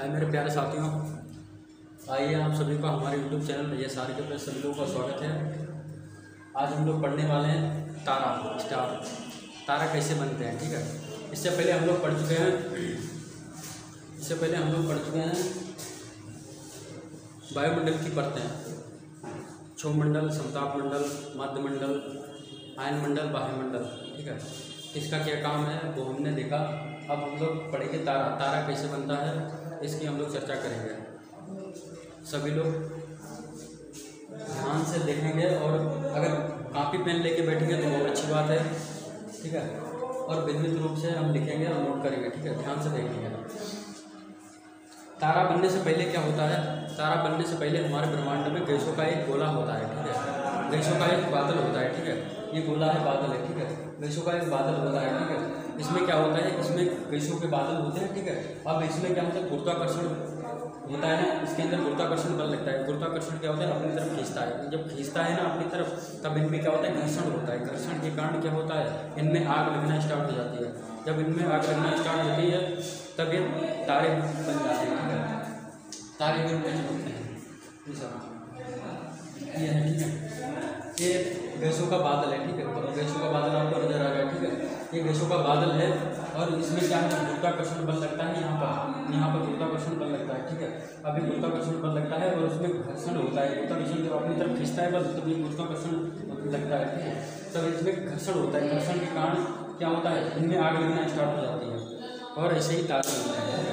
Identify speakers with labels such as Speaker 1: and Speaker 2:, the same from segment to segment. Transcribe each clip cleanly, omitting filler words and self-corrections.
Speaker 1: हाय मेरे प्यारे साथियों, आइए आप सभी का हमारे YouTube चैनल भैया सारे के पे सभी लोगों का स्वागत है। आज हम लोग पढ़ने वाले हैं तारा स्टार, तारा कैसे बनते हैं। ठीक है, इससे पहले हम लोग पढ़ चुके हैं वायुमंडल की परतें, क्षोभमंडल, समताप मंडल, मध्य मंडल, आयन मंडल, वायुमंडल। ठीक है, इसका क्या काम है वो हमने देखा। अब हम लोग पढ़ेंगे तारा कैसे बनता है, इसकी हम लोग चर्चा करेंगे। सभी लोग ध्यान से देखेंगे और अगर कॉपी पेन लेके बैठेंगे तो बहुत अच्छी बात है। ठीक है, और विधिवत रूप से हम लिखेंगे और नोट करेंगे। ठीक है, ध्यान से देखेंगे। तारा बनने से पहले क्या होता है? तारा बनने से पहले हमारे ब्रह्मांड में गैसों का एक गोला होता है। ठीक है, गैसों का एक बादल होता है। ठीक है, ये गोला है, बादल है। ठीक है, गैसों का एक बादल होता है। ठीक है, इसमें क्या होता है? इसमें गैसों के बादल होते हैं। ठीक है, अब इसमें क्या होता है? गुरुत्वाकर्षण होता है ना, इसके अंदर गुरुत्वाकर्षण बल लगता है। गुरुत्वाकर्षण क्या होता है? अपनी तरफ खींचता है। जब खींचता है ना अपनी तरफ, तब इनमें क्या होता है? घर्षण होता है। घर्षण के कारण क्या होता है? इनमें आग लगना स्टार्ट हो जाती है। जब इनमें आग लगना स्टार्ट होती है तब ये तारे बन जाते हैं। ठीक है, तारे के रूप में चमकते हैं। ये है, ठीक है, ये गैसों का बादल है। ठीक है, तो गैसों का बादल आपको नजर आ रहा है। ठीक है, ये गैसों का बादल है और इसमें क्या है? गुरुत्वाकर्षण बल लगता है। यहाँ पर गुरुत्वाकर्षण बल लगता है। ठीक है, अभी गुरुत्वाकर्षण बल लगता है और उसमें घर्षण होता है। गुरुत्वाकर्षण जब अपनी तरफ खींचता है बल, तब ये गुरुत्वाकर्षण लगता है। ठीक है, तब इसमें घर्षण होता है। घर्षण के कारण क्या होता है? इनमें आग लगना स्टार्ट हो जाती है और ऐसे ही तारे बनते हैं।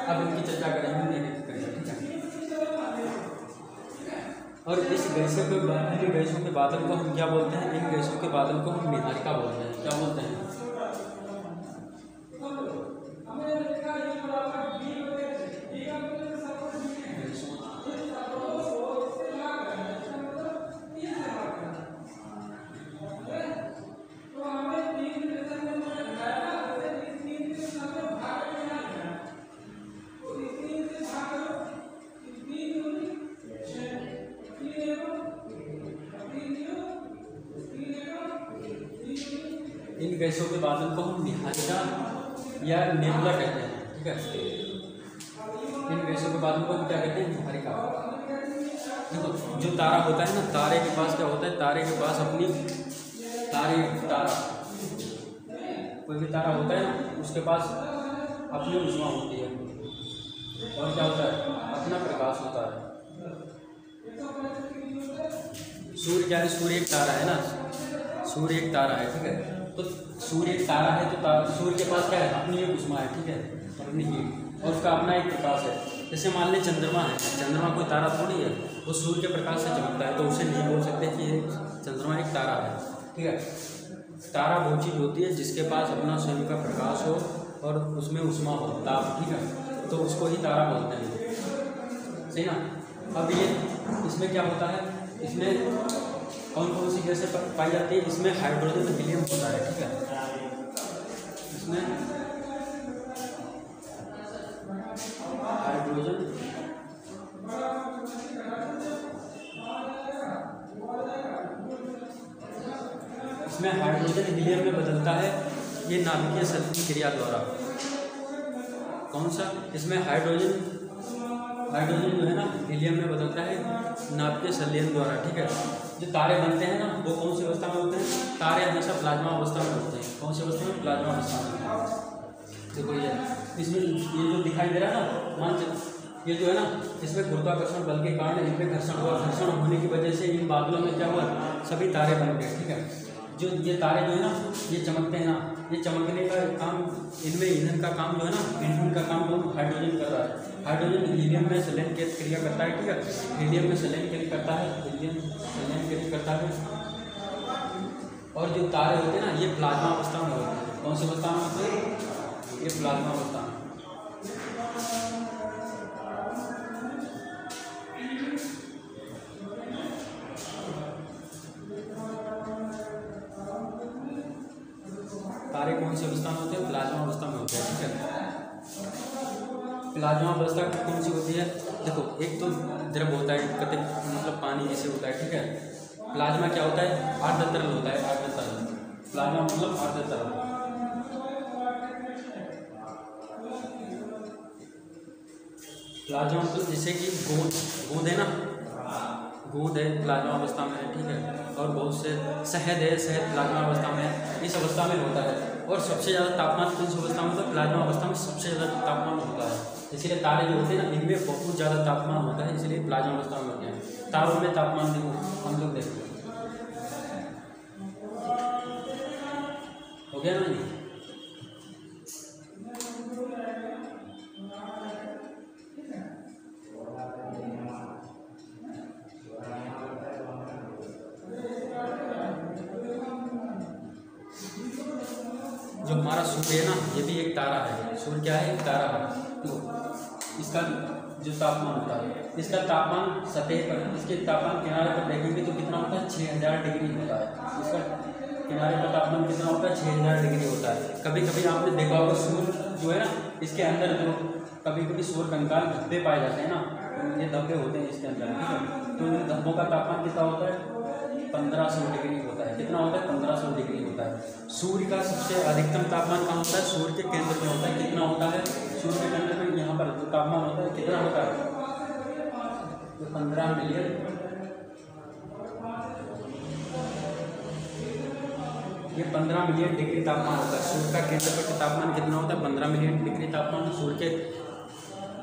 Speaker 1: अब इनकी चर्चा करेंगे। ठीक है, और इस गैसों के बादल को हम क्या बोलते हैं? इन गैसों के बादल को हम निहारिका बोलते हैं। क्या बोलते हैं? इन गैसों के बादल को हम निहारिका या नेबुला कहते हैं। ठीक है, इन गैसों के बादल को हम क्या कहते हैं? निहारिका। देखो, जो तारा होता है ना, तारे के पास क्या होता है? तारे के पास अपनी तारा कोई भी तारा होता है ना, उसके पास अपनी ऊष्मा होती है और क्या होता है? अपना प्रकाश होता है। सूर्य क्या है? सूर्य एक तारा है ना, सूर्य एक तारा है। ठीक है, तो सूर्य एक तारा है तो सूर्य के पास क्या है? अपनी एक ऊष्मा है। ठीक है, अपनी हीट, और उसका अपना एक प्रकाश है। जैसे मान लें चंद्रमा है, चंद्रमा कोई तारा थोड़ी है, वो सूर्य के प्रकाश से चमकता है, तो उसे नहीं बोल सकते कि ये चंद्रमा एक तारा है। ठीक है, तारा वो चीज़ होती है जिसके पास अपना स्वयं का प्रकाश हो और उसमें ऊष्मा हो, ताप। ठीक है, तो उसको ही तारा बोलते हैं। सही ना? अब ये इसमें क्या होता है? इसमें कौन कौन सी गैसें पाई जाती है? इसमें हाइड्रोजन, हीलियम होता है। ठीक है, इसमें हाइड्रोजन, हीलियम में बदलता है, ये नाभिकीय संश्लेषण क्रिया द्वारा। कौन सा? इसमें हाइड्रोजन जो है ना, हीलियम में बदलता है नाभिकीय संश्लेषण द्वारा। ठीक है, जो तारे बनते हैं ना, वो कौन सी अवस्था में होते हैं? तारे हमेशा प्लाज्मा अवस्था में होते हैं। कौन सी अवस्था में? प्लाज्मा अवस्था में। देखो ये इसमें ये जो दिखाई दे रहा है ना, मान ये जो है ना, इसमें गुरुत्वाकर्षण बल के कारण इनमें घर्षण हुआ। घर्षण होने की वजह से इन बादलों में क्या हुआ? सभी तारे बन गए। ठीक है, जो ये तारे जो है ना, ये चमकते हैं ना, ये चमकने का काम, इनमें ईंधन का काम जो है ना, ईंधन का काम जो हाइड्रोजन कर रहा है। हाइड्रोजन हीलियम में संलयन की क्रिया करता है। ठीक है, हीलियम में संलयन क्रिया करता है, हीलियम संलयन क्रिया करता है। और जो तारे होते हैं ना, ये प्लाज्मा अवस्था में होते हैं। कौन सी अवस्था में होते हैं? ये प्लाज्मा अवस्था में। तारे कौन सी अवस्था में होते हैं? प्लाज्मा अवस्था में होते हैं। ठीक है, प्लाज्मा अवस्था कौन सी होती है? देखो, एक तो द्रव होता है, मतलब पानी जैसे होता है। ठीक है, प्लाज्मा क्या होता है? आर्द्र तरल होता है। आर्द्र तरल, प्लाज्मा मतलब आर्द्र तरल। प्लाज्मा मतलब जैसे कि गोंद है ना, गोंद है प्लाज्मा अवस्था में है, ठीक है। और बहुत से शहद है, शहद प्लाज्मा अवस्था में है, इस अवस्था में होता है। और सबसे ज़्यादा तापमान कौन सी अवस्था में होता है? प्लाज्मा अवस्था में सबसे ज़्यादा तापमान होता है। इसलिए तारे जो होते हैं ना, इनमें बहुत ज़्यादा तापमान होता है, इसलिए प्लाज्मा अवस्था में होते हैं। तारों में तापमान देखो, हम लोग देखते हैं, हो गया ना ये। जो हमारा सूर्य है ना, ये भी एक तारा है। सूर्य क्या है? एक तारा है। तो इसका जो तापमान होता है, इसका तापमान सतह पर, इसके तापमान किनारे पर देखेंगे तो कितना होता है? 6000 डिग्री होता है। इसका किनारे का तापमान कितना होता है? 6000 डिग्री होता है। कभी कभी आपने देखा होगा सूर्य जो है ना, इसके अंदर जो कभी कभी सूर्य कंकाल धब्बे पाए जाते हैं ना, तो ये धब्बे होते हैं इसके अंदर, ठीक है। तो इन धब्बों का तापमान कितना होता है? 1500 डिग्री होता है। कितना होता है? 1500 डिग्री होता है। सूर्य का सबसे अधिकतम तापमान कहाँ होता है? सूर्य के केंद्र में होता है। कितना होता है? सूर्य के केंद्र में यहाँ पर जो तापमान होता है कितना होता है? तो 15 मिलियन, ये 15 मिलियन डिग्री तापमान होता है। सूर्य का केंद्र पर तापमान कितना होता है? 15 मिलियन डिग्री तापमान। सूर्य के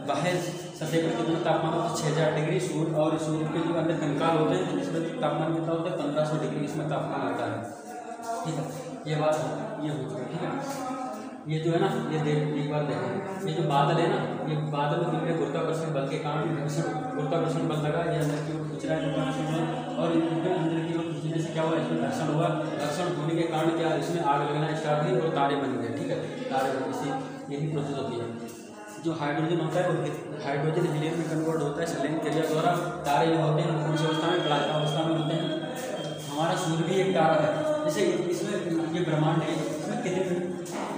Speaker 1: बाहर सतह पर कितना तापमान होता है? 6000 डिग्री। सूर्य और सूर्य के जो अंदर कंकाल होते हैं, इसमें तापमान कितना होता है? 1500 डिग्री इसमें तापमान होता है, ठीक है। ये बात ये हो चुकी है, ठीक है। ये जो है ना, ये एक बार देखें, ये जो बादल है ना, ये बादल में गुरुत्वाकर्षण बल के कारण गुरुत्वाकर्षण बल लगा, ये अंदर की ओर खींच रहा है गुरुत्वाकर्षण बल, और इनके अंदर की ओर खींचने से क्या हुआ? इसमें घर्षण हुआ। घर्षण होने के कारण क्या, इसमें आग लगना स्टार्ट हुई और तारे बन गए, ठीक है। तारे बन, इसी यही प्रोसेस होती है। जो हाइड्रोजन होता है वो हाइड्रोजन हीलियम में कन्वर्ट होता है संलयन क्रिया द्वारा। तारे जो होते हैं कौन सी अवस्था में? प्लाज्मा अवस्था में होते हैं। हमारा सूर्य भी एक तारा है। जैसे इसमें ये ब्रह्मांड है, इसमें कितने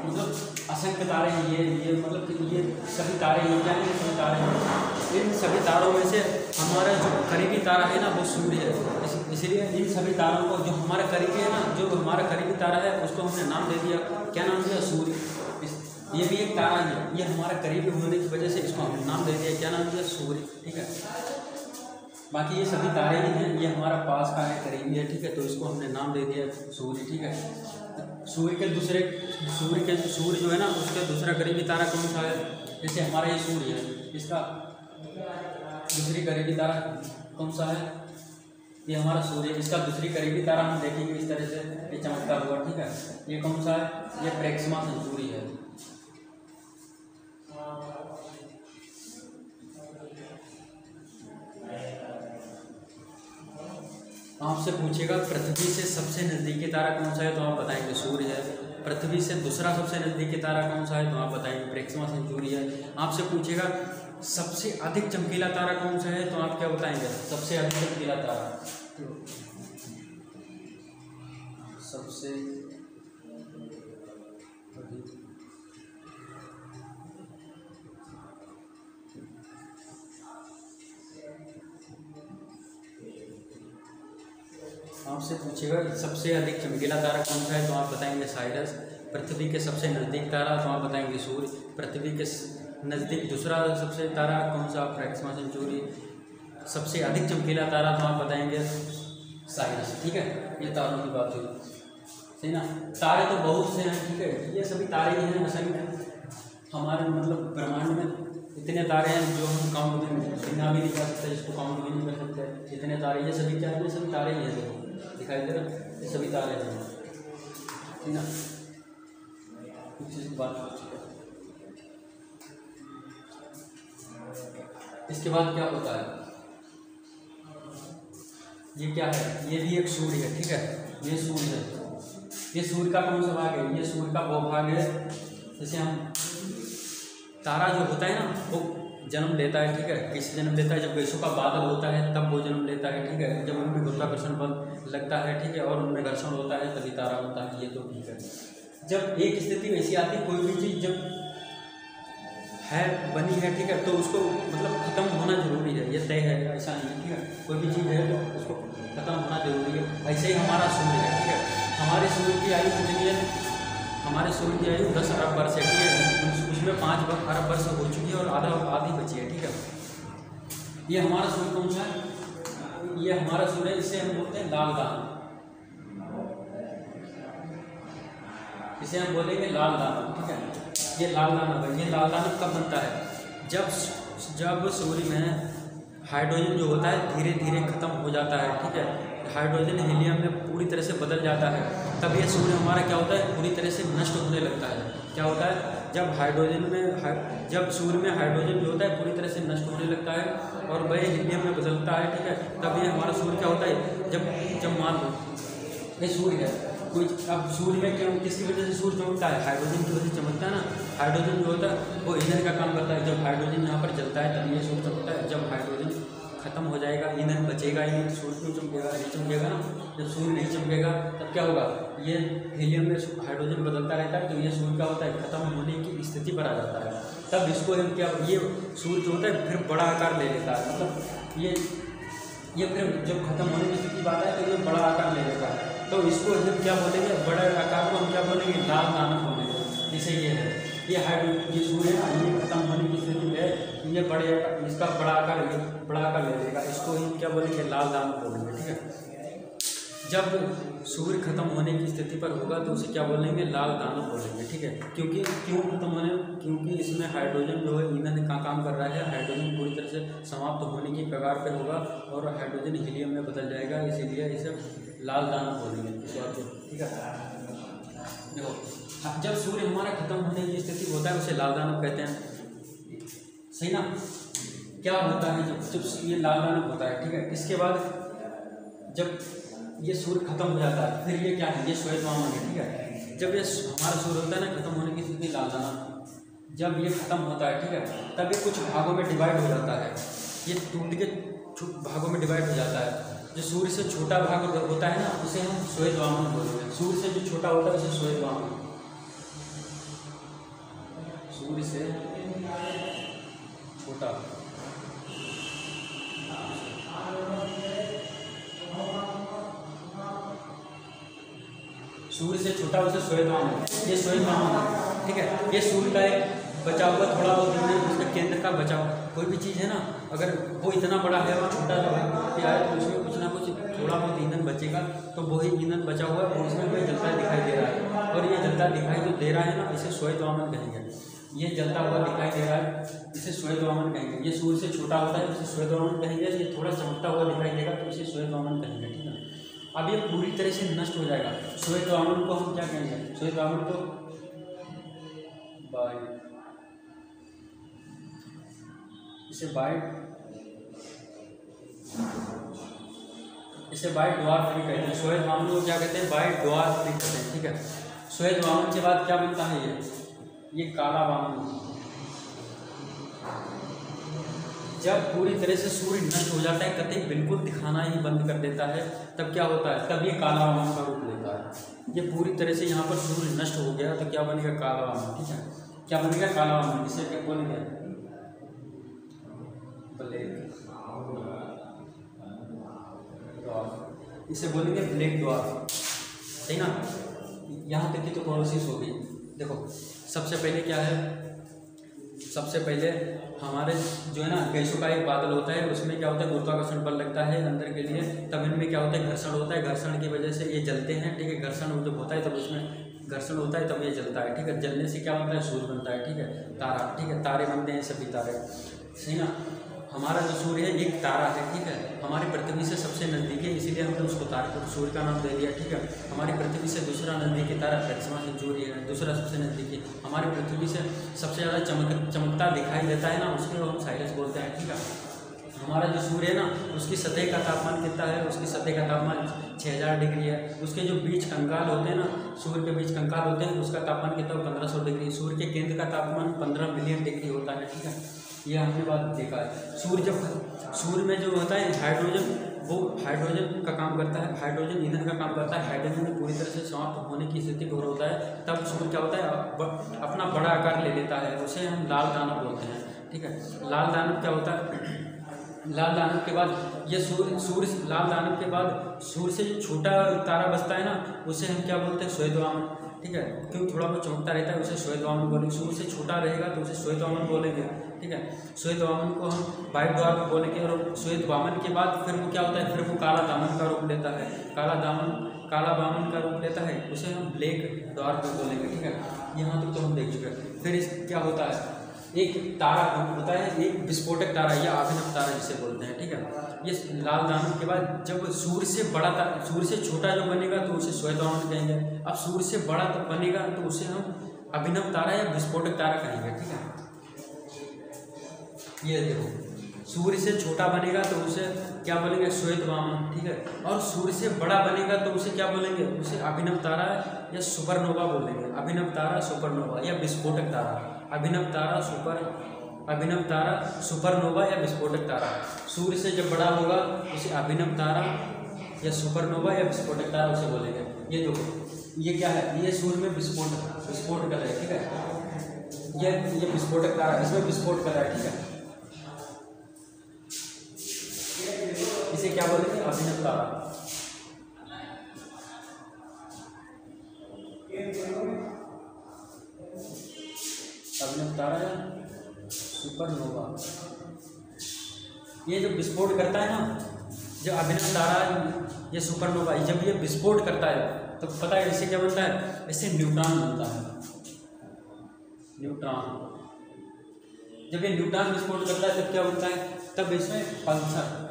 Speaker 1: मतलब असंख्य तारे हैं। ये मतलब ये सभी तारे हैं, क्या है? सभी तारे हैं। इन सभी तारों में से हमारा जो करीबी तारा है ना, वो सूर्य है। इसलिए इन सभी तारों को, जो हमारा करीबी है ना, जो हमारा करीबी तारा है, उसको हमने नाम दे दिया, क्या नाम दिया? सूर्य। ये भी एक तारा है, ये हमारा करीबी होने की वजह से इसको हमने नाम दे दिया, क्या नाम दिया? सूर्य, ठीक है। बाकी ये सभी तारे ही हैं, ये हमारा पास का है, करीबी है, ठीक है। तो इसको हमने नाम दे दिया सूर्य, ठीक है। सूर्य जो है ना, उसके दूसरा करीबी तारा कौन सा है? जैसे हमारा ये सूर्य है, इसका दूसरी करीबी तारा कौन सा है? ये हमारा सूर्य, इसका दूसरी करीबी तारा हम देखेंगे इस तरह से, ये चमकता हुआ, ठीक है। ये कौन सा है? ये प्रेक्सिमा सेंचुरी है। आपसे पूछेगा पृथ्वी से सबसे नज़दीकी तारा कौन सा है, तो आप बताएंगे सूर्य है। पृथ्वी से दूसरा सबसे नज़दीकी तारा कौन सा है, तो आप बताएंगे प्रेक्सिमा सेंचुरी है। आपसे पूछेगा सबसे अधिक चमकीला तारा कौन सा है, तो आप क्या बताएंगे? सबसे अधिक चमकीला तारा, सबसे आपसे पूछेगा सबसे अधिक चमकीला तारा कौन सा है, तो आप बताएंगे साइरस। पृथ्वी के सबसे नज़दीक तारा, तो आप बताएंगे सूर्य। पृथ्वी के नज़दीक दूसरा सबसे तारा कौन सा? प्रेक्सिमा सेंचुरी। सबसे अधिक चमकीला तारा, तो आप बताएंगे साइरस, ठीक है। ये तारों की बात हुई, सही ना। तारे तो बहुत से हैं, ठीक है। ये सभी तारे ही हैं असंख्य हमारे मतलब ब्रह्मांड में। इतने तारे हैं जो हम काउंट गिना भी नहीं कर सकते, इसको काउंट भी नहीं कर सकते। इतने तारे, ये सभी क्या है? ये सभी तारे ही हैं, जो दिखाई दे रहा, ये सभी तारे हैं, ठीक ना। कुछ चीज़ की बात इसके बाद क्या होता है? ये क्या है? ये भी एक सूर्य है, ठीक है। ये सूर्य है। ये सूर्य का कौन सा भाग है? ये सूर्य का वो भाग है, जैसे हम तारा जो होता है ना, वो जन्म लेता है, ठीक है। किसी जन्म लेता है? जब गैसों का बादल होता है तब वो जन्म लेता है, ठीक है। जब उनमें गुरुत्वाकर्षण बल लगता है, ठीक है, और उनमें घर्षण होता है, तभी तारा होता है। ये तो ठीक है। जब एक स्थिति ऐसी आती है, कोई भी चीज़ जब है बनी है, ठीक है, तो उसको मतलब ख़त्म होना जरूरी है, ये तय है, ऐसा नहीं है, ठीक है। कोई भी चीज़ है तो उसको ख़त्म होना जरूरी है। ऐसे ही हमारा सूर्य है, ठीक है। हमारे सूर्य की आयु कितनी है? हमारे सूर्य की आयु 10 अरब वर्ष है, ठीक है। उसमें 5 अरब वर्ष हो चुकी है और आधी बची है, ठीक है। ये हमारा सूर्य कौन सा है? ये हमारा सूर्य, इसे हम बोलते हैं लाल दानव, इसे हम बोलेंगे लाल दानव, ठीक है। ये लाल दानव है। ये लाल दानव कब बनता है? जब सूर्य में हाइड्रोजन जो होता है धीरे धीरे खत्म हो जाता है, ठीक है। हाइड्रोजन हीलियम में पूरी तरह से बदल जाता है, तब ये सूर्य हमारा क्या होता है, पूरी तरह से नष्ट होने लगता है। क्या होता है? जब सूर्य में हाइड्रोजन जो होता है पूरी तरह से नष्ट होने लगता है और वह हीलियम में बदलता है, ठीक है, तब ये हमारा सूर्य क्या होता है, जब मान लो ये सूर्य है, कोई अब सूर्य में क्यों, किसकी वजह से सूर्य चमकता है? हाइड्रोजन की वजह से चमकता है ना। हाइड्रोजन जो होता है वो ईंधन का काम करता है। जब हाइड्रोजन यहाँ पर जलता है तब ये सूर्य चमकता है। जब हाइड्रोजन खत्म हो जाएगा, ईंधन बचेगा ही नहीं, सूर्य क्यों चमकेगा? नहीं चमकेगा ना। जब सूर्य नहीं चमकेगा तब क्या होगा, ये हीलियम में हाइड्रोजन बदलता रहता है, तो ये सूर्य क्या होता है, खत्म होने की स्थिति पर आ जाता है। तब इसको हम क्या, ये सूर्य जो होता है फिर बड़ा आकार ले लेता है। मतलब ये फिर जब खत्म होने की स्थिति बात है तो ये बड़ा आकार ले लेता है। तो इसको हम क्या बोलेंगे, बड़े आकार को हम क्या बोलेंगे, लाल दानव बोलेंगे। जैसे ये है, ये सूर्य है, ये खत्म होने की स्थिति में है, ये इसका बड़ा आकार ले लेगा, इसको हम क्या बोलेंगे, लाल दानव बोलेंगे, ठीक है। जब सूर्य खत्म होने की स्थिति पर होगा तो उसे क्या बोलेंगे, लाल दानव बोलेंगे, ठीक है। क्यों खत्म होने, क्योंकि इसमें हाइड्रोजन जो है ईंधन का काम कर रहा है, हाइड्रोजन पूरी तरह से समाप्त होने की कगार पर होगा और हाइड्रोजन हीलियम में बदल जाएगा, इसीलिए इसे लाल दानव बोलेंगे इस बात को, ठीक है। देखो, जब सूर्य हमारा खत्म होने की स्थिति होता है उसे लाल दानव कहते हैं, सही ना। क्या होता है जब ये लाल दानव होता है, ठीक है। इसके बाद जब ये सूर्य खत्म हो जाता है फिर ये क्या है, ये श्वेत वामन है, ठीक है। जब ये हमारा सूर्य होता है ना खत्म होने की स्थिति, लाल दानव, जब ये खत्म होता है, ठीक है, तब ये कुछ भागों में डिवाइड हो जाता है। ये टूट के भागों में डिवाइड हो जाता है। जो सूर्य से छोटा भाग होता है ना उसे हम श्वेत वामन बोलते हैं। सूर्य से जो छोटा होता है उसे श्वेत वामन, सूर्य से छोटा, सूर्य से छोटा उसे श्वेत वामन, ये श्वेत वामन है, ठीक है। ये सूर्य का एक बचा हुआ थोड़ा बहुत ईंधन, उसके केंद्र का बचा हुआ कोई भी चीज़ है ना, अगर वो इतना बड़ा है और छोटा सा है तो उसमें कुछ ना कुछ थोड़ा बहुत ईंधन बचेगा, तो वही ईंधन बचा हुआ है और उसमें कोई जलता दिखाई दे रहा है, और ये जलता दिखाई जो दे रहा है ना इसे श्वेत वामन कहेंगे। ये जलता हुआ दिखाई दे रहा है इसे श्वेत वामन कहेंगे। ये सूर्य से छोटा होता है इसे श्वेत वामन कहेंगे। ये थोड़ा चमकता हुआ दिखाई देगा तो इसे श्वेत वामन कहेंगे, ठीक है। अब ये पूरी तरह से नष्ट हो जाएगा। श्वेत वामन को हम क्या कहेंगे, श्वेत वामन को इसे बाइट ड्वार्फ भी कहते हैं। श्वेत वामन को क्या कहते हैं, बाइट ड्वार्फ भी कहते हैं, ठीक है। श्वेत वामन के बाद क्या बनता है, ये काला वामन। जब पूरी तरह से सूर्य नष्ट हो जाता है, कतई बिल्कुल दिखाना ही बंद कर देता है, तब क्या होता है, तब ये काला वामन का रूप लेता है। ये पूरी तरह से यहाँ पर सूर्य नष्ट हो गया तो क्या बनेगा, काला वामन, ठीक है। क्या बनेगा, काला वामन। इसे क्या बोलेंगे, इसे बोलेंगे ब्लैक ड्वार्फ, सही ना। यहाँ तक की तो प्रोसेस हो गई। देखो सबसे पहले क्या है, सबसे पहले हमारे जो है ना गैसों का एक बादल होता है, उसमें क्या होता है, गुरुत्वाकर्षण बल लगता है अंदर के लिए, तब इनमें क्या होता है, घर्षण होता है। घर्षण की वजह से ये जलते हैं, ठीक है। घर्षण जब होता है तब उसमें घर्षण होता है तब ये जलता है, ठीक है। जलने से क्या बनता है, सूर्य बनता है, ठीक है, तारा, ठीक है। तारे बनते हैं सभी तारे, सही ना। हमारा जो सूर्य है एक तारा है, ठीक है, हमारी पृथ्वी से सबसे नज़दीक है, इसीलिए हमने उसको तारे को सूर्य का नाम दे दिया, ठीक है। हमारी पृथ्वी से दूसरा नज़दीकी तारा प्रक्सिमा सेंचुरी है, दूसरा सबसे नज़दीकी। हमारी पृथ्वी से सबसे ज़्यादा चमकता दिखाई देता है ना, उसको हम साइरस बोलते हैं, ठीक है। हमारा जो सूर्य है ना उसकी सतह का तापमान कितना है, उसकी सतह का तापमान 6000 डिग्री है। उसके जो बीच कंकाल होते हैं ना, सूर्य के बीच कंकाल होते हैं, उसका तापमान कितना, 1500 डिग्री। सूर्य के केंद्र का तापमान 15 मिलियन डिग्री होता है, ठीक है। ये हमने बात देखा है। सूर्य में जो होता है हाइड्रोजन, वो हाइड्रोजन का काम करता है, हाइड्रोजन ईंधन का काम करता है। हाइड्रोजन पूरी तरह से समाप्त होने की स्थिति पर होता है, तब सूर्य क्या होता है, अपना बड़ा आकार ले लेता है, उसे हम लाल दानव बोलते हैं, ठीक है। लाल दानव क्या होता है, लाल दानव के बाद ये सूर्य लाल दानव के बाद सूर्य से जो छोटा तारा बचता है ना उसे हम क्या बोलते हैं, श्वेत वामन। ठीक है, क्योंकि थोड़ा बहुत चमकता रहता है, उसे श्वेत वामन बोलेंगे। सूर्य से छोटा रहेगा तो उसे श्वेत वामन बोलेंगे, ठीक है। श्वेत वामन को हम वाइट ड्वार्फ बोलेंगे, और श्वेत वामन के बाद फिर वो क्या होता है, फिर वो काला दामन का रूप लेता है, काला वामन का रूप लेता है, उसे हम ब्लैक ड्वार्फ बोलेंगे, ठीक है। यहाँ तक तो हम देख चुके हैं। फिर इस क्या होता है, एक तारा होता है, एक विस्फोटक तारा या अभिनव तारा जिसे बोलते हैं, ठीक है। ये लाल दामन के बाद जब सूर्य से बड़ा सूर्य से छोटा जो बनेगा तो उसे श्वेत वामन कहेंगे। अब सूर्य से बड़ा तो बनेगा तो उसे हम अभिनव तारा या विस्फोटक तारा कहेंगे, ठीक है। ये देखो, सूर्य से छोटा बनेगा तो उसे क्या बोलेंगे, श्वेत वामन, ठीक है। और सूर्य से बड़ा बनेगा तो उसे क्या बोलेंगे, उसे अभिनव तारा या सुपरनोवा बोलेंगे। अभिनव तारा, सुपरनोवा या विस्फोटक तारा। अभिनव तारा, सुपरनोवा या विस्फोटक तारा। सूर्य से जब बड़ा होगा उसे अभिनव तारा या सुपरनोवा या विस्फोटक तारा उसे बोलेंगे। ये देखो, ये क्या है, ये सूर्य में विस्फोट कर रहा है, ठीक है। ये विस्फोटक तारा, इसमें विस्फोट कर रहा है, ठीक है। इसे क्या बोलेंगे, अभिनव तारा। अभिनव तारा या सुपरनोवा। ये जो विस्फोट करता है ना, जो अभिनव तारा या सुपरनोवा, जब ये विस्फोट करता है तो पता है इससे क्या बनता है, इससे न्यूट्रॉन बनता है। न्यूट्रॉन, जब ये न्यूट्रॉन विस्फोट करता है तब क्या बनता है, तब इसमें पल्सर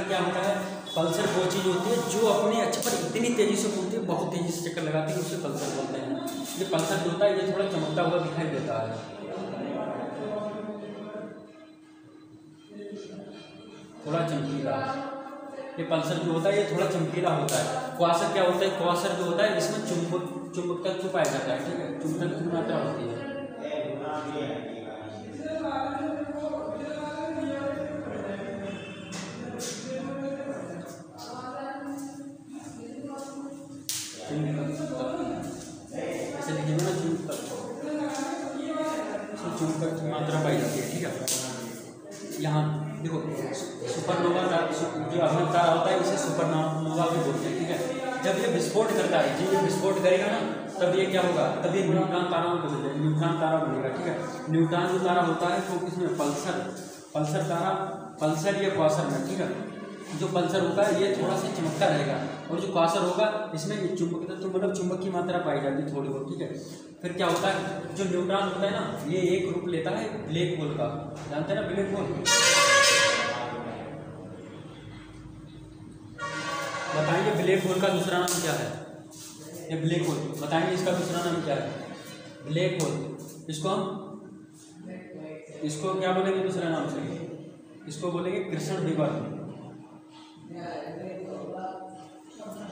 Speaker 1: क्या होता है, पल्सर वो चीज़ होती है जो अपने अक्ष पर इतनी तेज़ी से घूमती है, बहुत तेज़ी से चक्कर लगाती है, उसे पल्सर बोलते हैं। ये पल्सर जो होता है ये थोड़ा चमकता हुआ दिखाई देता है, थोड़ा चमकीला। ये पल्सर जो होता है ये थोड़ा चमकीला होता है। क्वासर क्या होता है, क्वासर जो होता है इसमें चुंबकत्व पाया जाता है, ठीक है, चुंबकत्व की मात्रा होती है। चुंबकत्व की मात्रा पाई जाती है, ठीक है। यहाँ देखो, सुपरनोवा का जो अभिनव तारा होता है इसे सुपरनोवा भी बोलते हैं, ठीक है। जब ये विस्फोट करता है, जब ये विस्फोट करेगा ना, तब ये क्या होगा, तब ये न्यूट्रॉन तारा बनेगा, न्यूट्रॉन तारा बनेगा, ठीक है। न्यूट्रॉन जो तारा होता है तो किसमें, पल्सर तारा, पल्सर या क्वासर में, ठीक है। जो पल्सर होगा ये थोड़ा सा चमकता रहेगा, और जो क्वासर होगा इसमें चुंबकत्व तो मतलब चुंबक की मात्रा पाई जाती है थोड़ी बहुत, ठीक है। फिर क्या होता है, जो न्यूट्रॉन होता है ना, ये एक रूप लेता है ब्लैक होल का, जानते हैं ना ब्लैक होल। बताएंगे ब्लैक होल का दूसरा नाम क्या है, ये ब्लैक होल बताएंगे, इसका दूसरा नाम क्या है, ब्लैक होल। इसको क्या बोलेंगे दूसरा नाम से, इसको बोलेंगे कृष्ण विवर्त।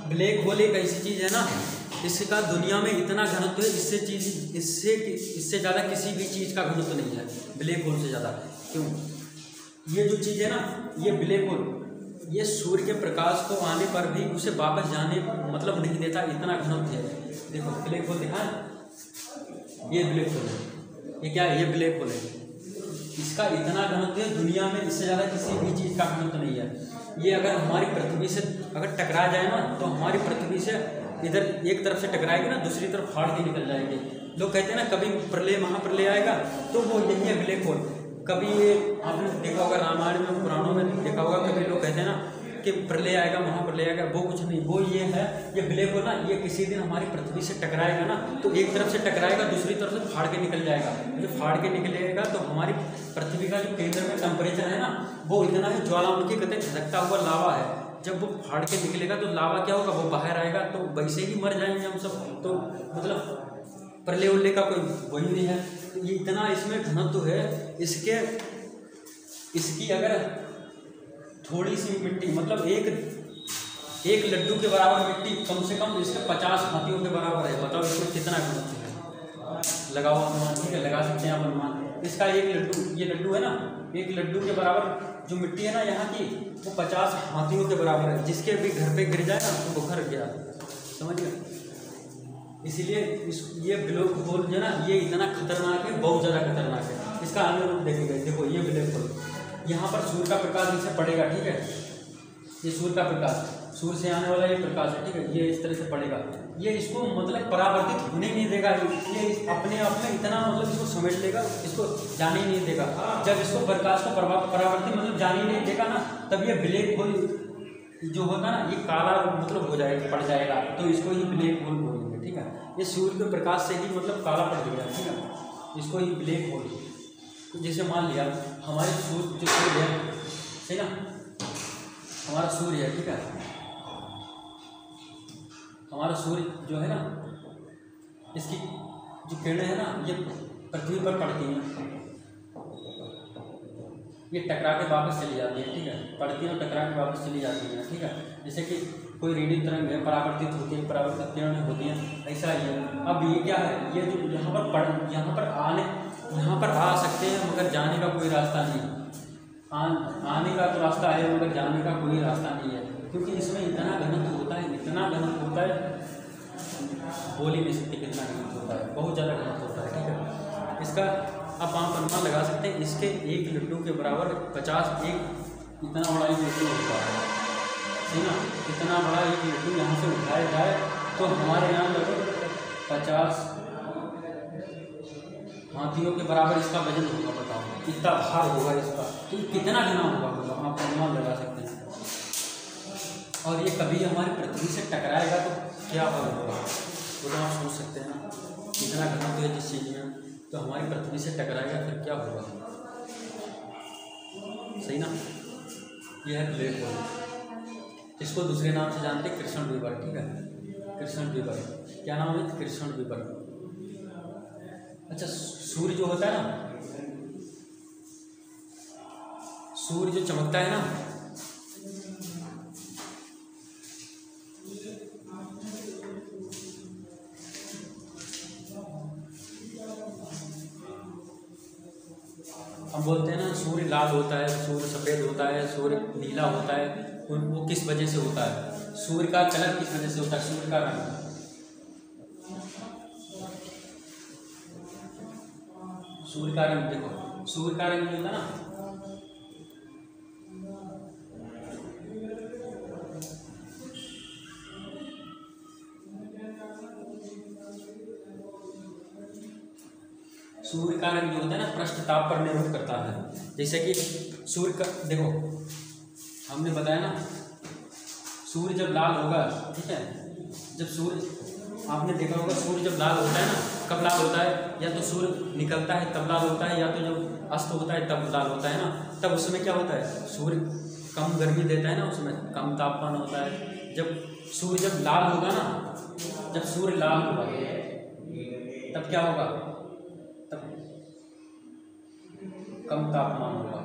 Speaker 1: ब्लैक होल एक ऐसी चीज़ है ना, इसका दुनिया में इतना घनत्व है, इससे ज़्यादा किसी भी चीज़ का घनत्व नहीं है ब्लैक होल से ज़्यादा। क्यों, ये जो चीज़ है ना, ये ब्लैक होल, ये सूर्य के प्रकाश को आने पर भी उसे वापस जाने मतलब नहीं देता, इतना घनत्व है। देखो ब्लैक होल दिखा, ये ब्लैक होल है, ये क्या है, ये ब्लैक होल है। इसका इतना घनत्व है, दुनिया में इससे ज़्यादा किसी भी चीज़ का घनत्व नहीं है। ये अगर हमारी पृथ्वी से अगर टकरा जाए ना, तो हमारी पृथ्वी से इधर एक तरफ से टकराएगी ना, दूसरी तरफ फाड़ के निकल जाएगी। लोग कहते हैं ना कभी प्रलय महाप्रलय आएगा, तो वो यही है ब्लैक होल। कभी ये आपने देखा होगा, रामायण में पुराणों में देखा होगा, कभी लोग कहते हैं ना कि प्रलय आएगा महाप्रलय आएगा, वो कुछ नहीं, वो ये है, ये ब्लैक होल ना, ये किसी दिन हमारी पृथ्वी से टकराएगा ना, तो एक तरफ से टकराएगा, दूसरी तरफ से फाड़ के निकल जाएगा। जो फाड़ के निकलेगा तो हमारी पृथ्वी का जो केंद्र में टेम्परेचर है ना, वो इतना है, ज्वालामुखी कहते हैं धधकता हुआ लावा है। जब वो फाड़ के निकलेगा तो लावा क्या होगा, वो बाहर आएगा, तो वैसे ही मर जाएंगे हम सब। तो मतलब प्रलय उल्ले का कोई वही नहीं है। तो ये इतना इसमें घनत्व है, इसकी अगर थोड़ी सी मिट्टी, मतलब एक लड्डू के बराबर मिट्टी, कम से कम इसके 50 हाथियों के बराबर है। बताओ इसमें कितना घनत्व है, लगाओ अनुमान, ठीक है, लगा सकते हैं आप अनुमान। इसका एक लड्डू, ये लड्डू है ना, एक लड्डू के बराबर जो मिट्टी है ना यहाँ की, वो 50 हाथियों के बराबर है। जिसके भी घर पे गिर जाए ना तो वो घर गया, समझ गए। इसीलिए ये ब्लैक होल जो है ना, ये इतना खतरनाक है, बहुत ज़्यादा खतरनाक है। इसका अन्य रूप देखेंगे, देखो ये ब्लैक होल, यहाँ पर सूर्य का प्रकाश इसे पड़ेगा, ठीक है, ये सूर्य का प्रकाश, सूर्य से आने वाला ये प्रकाश है, ठीक है, ये इस तरह से पड़ेगा, ये इसको मतलब परावर्तित होने नहीं देगा, ये अपने आप में इतना मतलब इसको समेट लेगा, इसको जाने ही नहीं देगा। जब इसको प्रकाश को परावर्तित मतलब जाने ही नहीं देगा ना, तब ये ब्लैक होल जो होगा ना, ये काला मतलब हो जाएगा, पड़ जाएगा, तो इसको ही ब्लैक होल बोलेंगे, ठीक है। ये सूर्य के प्रकाश से ही मतलब काला पड़ गया, ठीक है, इसको ही ब्लैक होल। तो जैसे मान लिया हमारे सूर्य जो सूर्य है, सही ना, हमारा सूर्य है, ठीक है, हमारा सूर्य जो है ना, इसकी जो किरणें है ना, ये पृथ्वी पर पड़ती हैं, ये टकरा के वापस चली जाती है, ठीक है, पड़ती है और टकरा के वापस चली जाती है, ठीक है। जैसे कि कोई रेडियो तरंग है, परावर्तित होती है, परावर्तित किरणें होती हैं, ऐसा ही है। अब ये क्या है, ये जो यहाँ पर आ सकते हैं मगर जाने का कोई रास्ता नहीं है, आने का तो रास्ता है मगर जाने का कोई रास्ता नहीं है, क्योंकि इसमें इतना घनत्व होता है, इतना घनत्व होता है, बोल ही नहीं सकते कितना घनत्व होता है, बहुत ज़्यादा घनत्व होता है, ठीक है। इसका आप अनुमान लगा सकते हैं, इसके एक लड्डू के बराबर 50 एक इतना बड़ा एक लड्डू होता है, ठीक ना, इतना बड़ा एक लड्डू यहाँ से उठाया जाए तो हमारे यहाँ लगभग 50 हाथियों के बराबर इसका वजन होगा, बताओ कितना भार होगा इसका, तो कितना घना होगा, मतलब आप अनुमान लगा सकते हैं। और ये कभी हमारी पृथ्वी से टकराएगा तो क्या भार होगा, तो आप सोच सकते हैं ना, कितना घना तो है जिस चीज़ में, तो हमारी पृथ्वी से टकराएगा फिर क्या होगा, सही ना। यह है ब्लैक होल, इसको दूसरे नाम से जानते हैं कृष्ण विवर, ठीक है, कृष्ण विवर, क्या नाम है, कृष्ण विवर। अच्छा, सूर्य जो होता है ना, सूर्य जो चमकता है ना, हम बोलते हैं ना सूर्य लाल होता है, सूर्य सफ़ेद होता है, सूर्य नीला होता है, वो किस वजह से होता है, सूर्य का कलर किस वजह से होता है, सूर्य का रंग, सूर्य का रंग देखो, सूर्य का रंग जो होता है ना, सूर्य का रंग जो होता है ना पृष्ठ ताप पर निर्भर करता है। जैसे कि सूर्य का देखो, हमने बताया ना, सूर्य जब लाल होगा, ठीक है, जब सूर्य आपने देखा होगा, सूर्य जब लाल होता है ना, कब लाल होता है, या तो सूर्य निकलता है तब लाल होता है, या तो जब अस्त होता है तब लाल होता है ना, तब उसमें क्या होता है, सूर्य कम गर्मी देता है ना, उसमें कम तापमान होता है। जब सूर्य जब लाल होगा ना, जब सूर्य लाल होगा तब क्या होगा, तब कम तापमान होगा।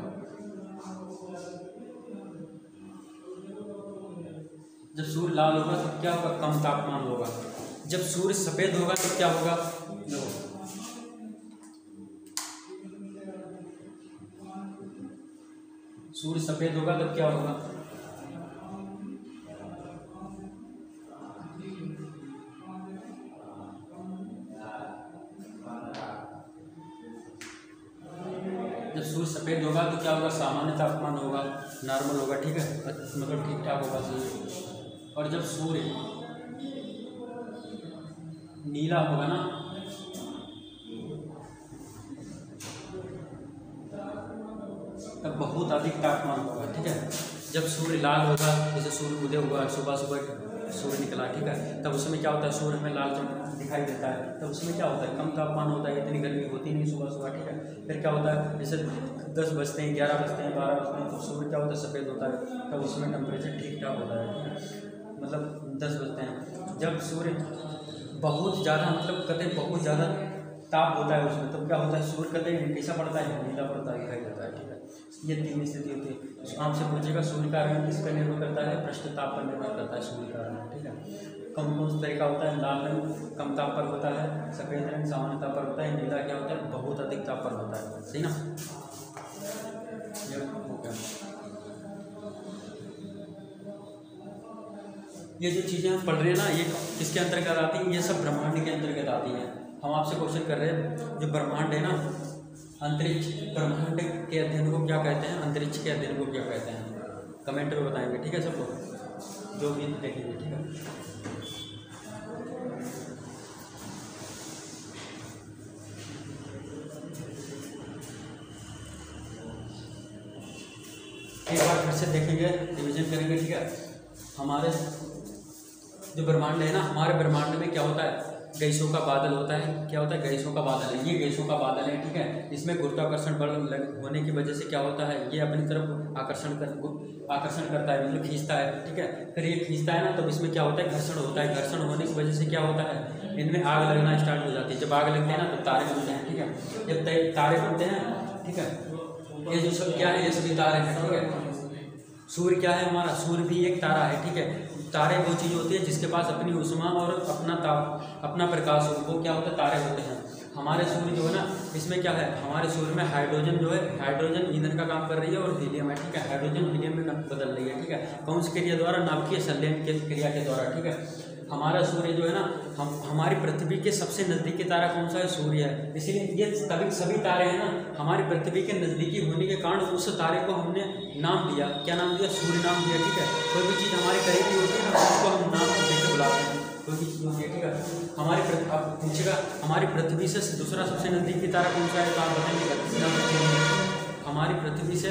Speaker 1: जब सूर्य लाल होगा तब क्या होगा, कम तापमान होगा। जब सूर्य सफ़ेद होगा तो क्या होगा, सूर्य सफ़ेद होगा तब क्या होगा, जब सूर्य सफ़ेद होगा तो क्या होगा, सामान्य तापमान होगा, नॉर्मल होगा, ठीक है, मतलब ठीक ठाक होगा सूर्य। और जब सूर्य नीला होगा ना, तब बहुत अधिक तापमान होगा, ठीक है। जब सूर्य लाल होगा, जैसे सूर्य उदय हुआ, सुबह सुबह सूर्य निकला, ठीक है, तब उसमें क्या होता है, सूर्य में लाल दिखाई देता है, तब उसमें क्या होता है, कम तापमान होता है, इतनी गर्मी होती नहीं सुबह सुबह, ठीक है। फिर क्या होता है, जैसे 10 बजते हैं, 11 बजते हैं, 12 बजते हैं, तो सूर्य क्या होता है, सफ़ेद होता है, तब उसमें टेम्परेचर ठीक ठाक होता है, ठीक है, मतलब 10 बजते हैं। जब सूर्य बहुत ज़्यादा मतलब कहते बहुत ज़्यादा ताप होता है उसमें, तब क्या होता है, सूर्य कहते हैं कैसा पड़ता है, नीला पड़ता है, दिखाई देता है, ठीक है। ये 3 स्थिति होती है। आपसे पूछेगा सूर्य का रंग किस पर निर्भर करता है, पृष्ठ ताप पर निर्भर करता है सूर्य का रंग, ठीक है। कौन कौन सा तरीका होता है, लाल रंग कम ताप पर होता है, सफ़ेद रंग सामान्य ताप पर होता है, नीला क्या होता है, बहुत अधिक ताप पर होता है, सही ना। ये जो चीज़ें हम पढ़ रहे हैं ना, ये किसके अंतर्गत आती हैं, ये सब ब्रह्मांड के अंतर्गत आती हैं। हम आपसे क्वेश्चन कर रहे हैं, जो ब्रह्मांड है ना, अंतरिक्ष, ब्रह्मांड के अध्ययन को क्या कहते हैं, अंतरिक्ष के अध्ययन को क्या कहते हैं, कमेंट में बताएंगे, ठीक है सब लोग जो भी देखेंगे, ठीक है। एक बार फिर से देखेंगे, रिवीजन करेंगे, ठीक है। हमारे जो ब्रह्मांड है ना, हमारे ब्रह्मांड में क्या होता है, गैसों का बादल होता है। क्या होता है, गैसों का बादल है, ये गैसों का बादल है, ठीक है। इसमें गुरुत्वाकर्षण बल होने की वजह से क्या होता है, ये अपनी तरफ आकर्षण करता है, मतलब खींचता है, ठीक है। फिर ये खींचता है ना, तब इसमें क्या होता है, घर्षण होता है। घर्षण होने की वजह से क्या होता है, इनमें आग लगना स्टार्ट हो जाती है। जब आग लगते हैं ना, तो तारे बनते हैं, ठीक है। जब तारे बनते हैं, ठीक है, ये जो सब क्या है, ये सभी तारे हैं, ठीक है। सूर्य क्या है हमारा, सूर्य भी एक तारा है, ठीक है। तारे वो चीज़ होती है जिसके पास अपनी ऊष्मा और अपना प्रकाश हो, वो क्या होता है, तारे होते हैं। हमारे सूर्य जो है ना, इसमें क्या है, हमारे सूर्य में हाइड्रोजन जो है, हाइड्रोजन ईंधन का काम कर रही है, और हीलियम है, ठीक है। हाइड्रोजन हीलियम में बदल रही है, ठीक है। कौन सी क्रिया द्वारा, नाभिकीय संलयन के क्रिया के द्वारा, ठीक है। हमारा सूर्य जो है ना, हमारी पृथ्वी के सबसे नज़दीकी तारा कौन सा है, सूर्य है। इसीलिए ये सभी तारे हैं ना, हमारी पृथ्वी के नज़दीकी होने के कारण उस तारे को हमने नाम दिया, क्या नाम दिया, सूर्य नाम दिया, ठीक है। कोई भी चीज़ हमारे करीबी होती है ना, उसको हम नाम देकर बुलाते हैं, कोई भी चीज़ होती है, ठीक है। आप पूछेगा हमारी पृथ्वी से दूसरा सबसे नज़दीकी तारा कौन सा है, तो आप बताएंगे हमारी पृथ्वी से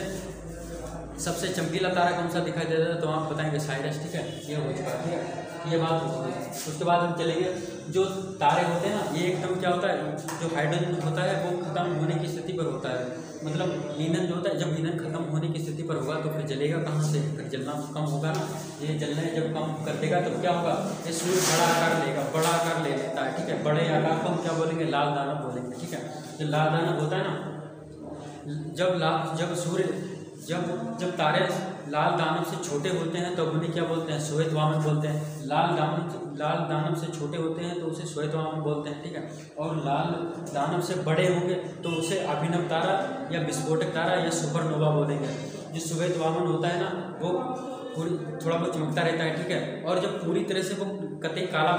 Speaker 1: सबसे चमकीला तारा कौन सा दिखाई देता है, तो आप बताएंगे साइरस, ठीक है। ये हो चुका है, ठीक है, ये बात हो चुकी है। उसके बाद हम चलेंगे, जो तारे होते हैं ना, ये एकदम क्या होता है, जो हाइड्रोजन होता है वो खत्म होने की स्थिति पर होता है। मतलब ईंधन जो होता है, जब ईंधन खत्म होने की स्थिति पर होगा तो फिर जलेगा कहाँ से, फिर जलना कम होगा ना। ये जलने जब कम कर देगा तो क्या होगा, ये सूर्य बड़ा आकार लेगा, बड़ा आकार ले लेता है, ठीक है। बड़े आकार को हम क्या बोलेंगे, लाल दानव बोलेंगे, ठीक है। जो लाल दानव होता है ना, जब तारे लाल दानव से छोटे होते हैं तो उन्हें क्या बोलते हैं, श्वेत वामन बोलते हैं। लाल दानव से छोटे होते हैं तो उसे श्वेत वामन बोलते हैं, ठीक है। और लाल दानव से बड़े होंगे तो उसे अभिनव तारा या विस्फोटक तारा या सुपरनोवा बोलेंगे। जो श्वेत वामन होता है ना, वो थोड़ा बहुत चमकता रहता है, ठीक है। और जब पूरी तरह से वो कतई काला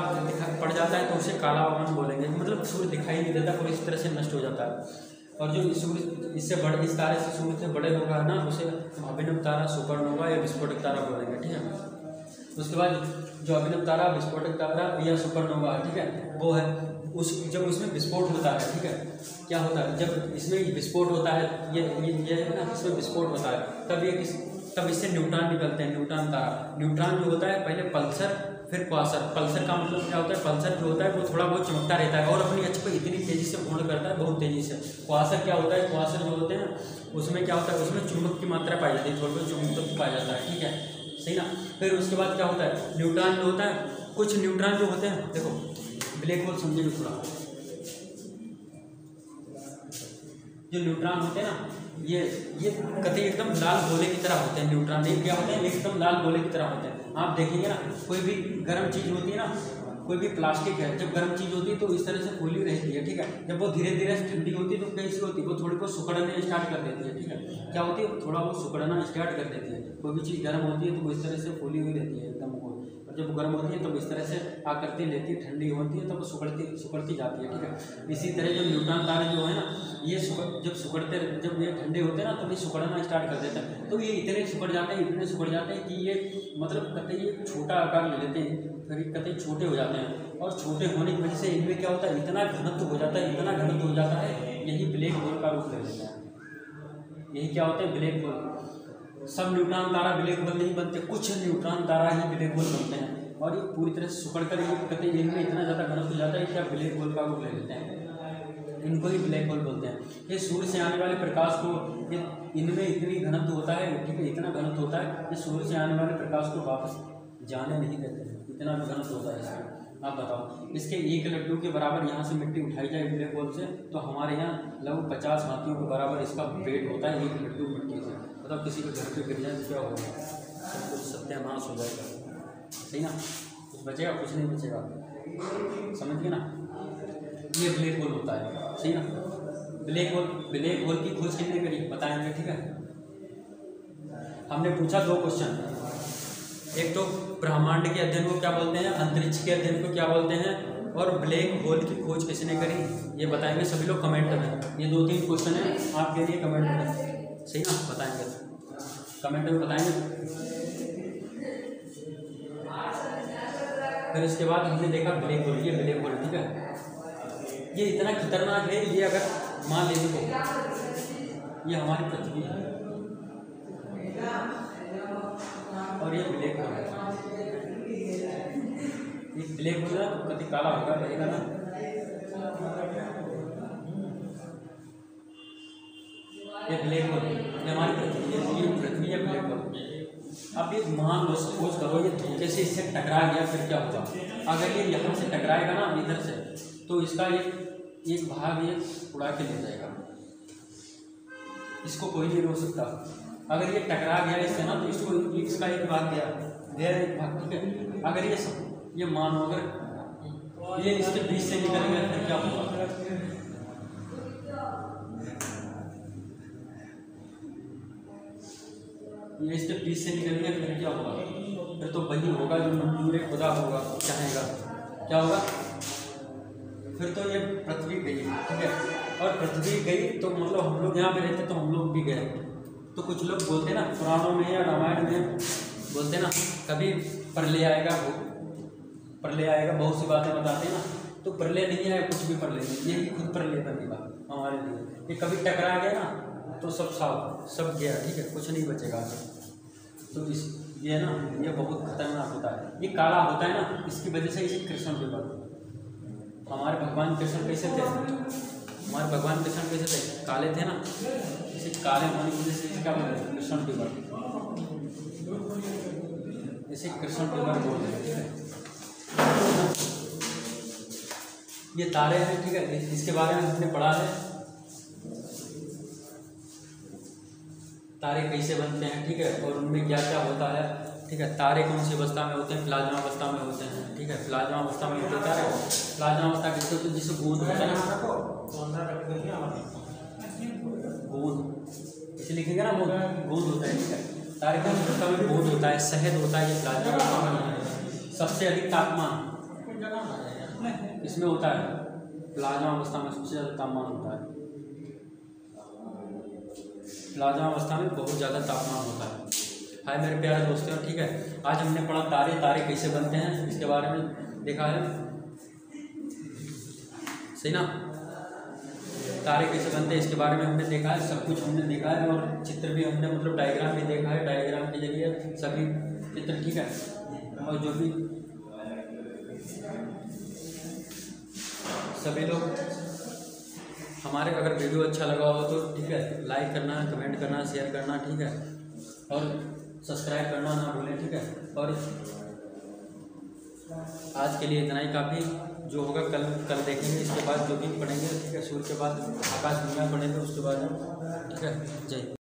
Speaker 1: पड़ जाता है तो उसे काला वामन बोलेंगे, मतलब सूर्य दिखाई नहीं देता, पूरी तरह से नष्ट हो जाता है। और जो सूर्य इससे बड़े, इस तारे से सूर्य से बड़े होगा ना, उसे अभिनव तारा, सुपरनोवा या विस्फोटक तारा बोलेंगे, ठीक है। उसके बाद जो अभिनव तारा, विस्फोटक तारा या सुपरनोवा, ठीक है, वो है जब उसमें विस्फोट होता है, ठीक है। क्या होता है, जब इसमें विस्फोट होता है, ये है ना, इसमें विस्फोट होता है, तब इससे न्यूट्रॉन निकलते हैं, न्यूट्रॉन तारा। न्यूट्रॉन जो होता है, पहले पल्सर फिर क्वासर। पल्सर का मतलब क्या होता है, पल्सर जो होता है वो थोड़ा बहुत चमकता रहता है और अपनी अक्ष पर इतनी तेज़ी से घूर्ण करता है, बहुत तेज़ी से। क्वासर क्या होता है, क्वासर जो होते हैं उसमें क्या होता है, उसमें चुंबक की मात्रा पाई जाती है, थोड़ा बहुत चुंबक पाया जाता है, ठीक है, सही ना। फिर उसके बाद क्या होता है, न्यूट्रॉन जो होता है, कुछ न्यूट्रॉन जो होते हैं, देखो ब्लैक होल समझेंगे थोड़ा। जो न्यूट्रॉन होते हैं ना, ये कतई एकदम लाल गोले की तरह होते हैं। न्यूट्रॉन ये क्या होते हैं, एकदम लाल गोले की तरह होते हैं। आप देखेंगे ना, कोई भी गर्म चीज़ होती है ना, कोई भी प्लास्टिक है, जब गर्म चीज़ होती है तो इस तरह से फूली रहती है, ठीक है। जब वो धीरे धीरे ठंडी होती है तो कैसी होती है, वो थोड़ी बहुत सुकड़ने स्टार्ट कर देती है, ठीक है। क्या होती है, थोड़ा बहुत सुकड़ना स्टार्ट कर देती है। कोई भी चीज़ गर्म होती है तो वो इस तरह से फूली हुई रहती है एकदम गोल, और जब गर्म होती है तो इस तरह से आकृति लेती है, ठंडी होती है तो वो सुकड़ती जाती है, ठीक है। इसी तरह जो न्यूट्रॉन तारे जो है ना, ये जब ये ठंडे होते हैं ना तो ये सुकड़ना स्टार्ट कर देता है। तो ये इतने सुकड़ जाते हैं कि ये मतलब कतई ये छोटा आकार ले लेते हैं, फिर कतई छोटे हो जाते हैं। और छोटे होने की वजह से इनमें क्या होता है, इतना घनत्व हो जाता है, यही ब्लैक होल का रूप ले लेता है। यही क्या होता है, ब्लैक होल। सब न्यूट्रॉन तारा ब्लैक होल नहीं बनते, कुछ न्यूट्रॉन तारा ही ब्लैक होल बनते हैं। और ये पूरी तरह से सुकड़ कर कतई इनमें इतना ज़्यादा घनत्व हो जाता है कि क्या ब्लैक होल का रूप ले लेते हैं। इनको ही ब्लैक होल बोलते हैं। ये सूर्य से आने वाले प्रकाश को, ये इनमें इतनी घनत्व होता है, ठीक है, इतना घनत्व होता है, ये सूर्य से आने वाले प्रकाश को वापस जाने नहीं देते हैं, इतना घनत्व होता है इसका। आप बताओ, इसके एक लड्डू के बराबर यहाँ से मिट्टी उठाई जाए ब्लैक होल से तो हमारे यहाँ लगभग 50 हाथियों के बराबर इसका वेट होता है, एक लड्डू मिट्टी से। मतलब किसी के घर पे गिर जाए तो क्या होगा, सब कुछ सत्यानाश हो जाएगा, सही ना, कुछ बचेगा, कुछ नहीं बचेगा, समझ गए ना। ये ब्लैक होल होता है, सही ना। ब्लैक होल की खोज किसने करी, बताएंगे, ठीक है। हमने पूछा 2 क्वेश्चन, एक तो ब्रह्मांड के अध्ययन को क्या बोलते हैं, अंतरिक्ष के अध्ययन को क्या बोलते हैं, और ब्लैक होल की खोज किसने करी, ये बताएंगे सभी लोग कमेंट में। ये 2-3 क्वेश्चन है आपके लिए, कमेंट में, सही ना, बताएंगे। कमेंट में बताएंगे। फिर इसके बाद हमने देखा ब्लैक होल। ये ब्लैक होल, ठीक है, ये इतना खतरनाक है। ये अगर मान लेने को ये हमारी पृथ्वी है और ये ब्लैक होल है। ये ब्लैक होल ना तो कभी काला होगा रहेगा ना। ये ब्लैक होल, ये हमारी पृथ्वी है, ये पृथ्वी है ब्लैक होल। अब ये मान लो, सपोज करो ये धोखे से इससे टकरा गया, फिर क्या होगा? अगर ये यहाँ से टकराएगा ना इधर से, तो इसका एक भाग ये उड़ा के ले जाएगा, इसको कोई नहीं रोक सकता। अगर ये टकरा गया इससे ना, तो इसका एक भाग गया एक भाग, ठीक है। अगर ये मानो अगर ये इसके बीच से निकल गया, फिर क्या होगा? ये इसके बीच से निकल गया, फिर क्या होगा? फिर तो वही होगा जो मंजूर खुदा होगा, चाहेगा। क्या होगा? फिर तो ये पृथ्वी गई, ठीक है। और पृथ्वी गई तो मतलब हम लोग यहाँ पे रहते तो हम लोग भी गए। तो कुछ लोग बोलते ना पुराणों में या रामायण में बोलते ना कभी प्रलय आएगा, प्रलय आएगा, बहुत सी बातें बताते हैं ना। तो प्रलय नहीं आएगा, कुछ भी प्रलय नहीं, ये खुद प्रलय बनेगा हमारे लिए। ये कभी टकरा गया ना तो सब गया, ठीक है, कुछ नहीं बचेगा। तो ये ना ये बहुत खतरनाक होता है। ये काला होता है ना, इसकी वजह से इसे कृष्ण विवर। हमारे भगवान कृष्ण कैसे थे? हमारे भगवान कृष्ण कैसे थे? काले थे ना, इसे काले होने की वजह से क्या बोलते हैं? कृष्ण विवर, इसे कृष्ण विवर बोलते हैं, ठीक है। ये तारे हैं, ठीक है, इसके बारे में हमने पढ़ा है, तारे कैसे बनते हैं, ठीक है, और उनमें क्या क्या होता है, ठीक है। तारे कौन सी अवस्था में होते हैं? प्लाज्मा अवस्था में होते हैं, ठीक है। प्लाज्मा अवस्था में होते हैं तारे। प्लाज्मा अवस्था किसको होती है? जिसे बूंद होता है, बूंद, इसे लिखेंगे ना, बूंद होता है, ठीक है। तारे कौन सी अवस्था में? बूंद होता है, शहद होता है, ये प्लाज्मा अवस्था में होता है। सबसे अधिक तापमान इसमें होता है, प्लाज्मा अवस्था में सबसे ज़्यादा तापमान होता है। प्लाज्मा अवस्था में बहुत ज़्यादा तापमान होता है। हाय मेरे प्यारे दोस्तों, ठीक है, आज हमने पढ़ा तारे कैसे बनते हैं, इसके बारे में देखा है, सही ना। तारे कैसे बनते हैं इसके बारे में हमने देखा है, सब कुछ हमने देखा है। और चित्र भी हमने मतलब डायग्राम भी देखा है, डायग्राम के जरिए सभी चित्र, ठीक है। और जो भी सभी लोग हमारे अगर वीडियो अच्छा लगा हो तो ठीक है, लाइक करना, कमेंट करना, शेयर करना, ठीक है, और सब्सक्राइब करना ना भूलें, ठीक है। और आज के लिए इतना ही काफ़ी, जो होगा कल देखेंगे। इसके बाद जो भी पढ़ेंगे, ठीक है, सूर्य के बाद आकाश गंगा पढ़ेंगे, उसके बाद, ठीक है। जय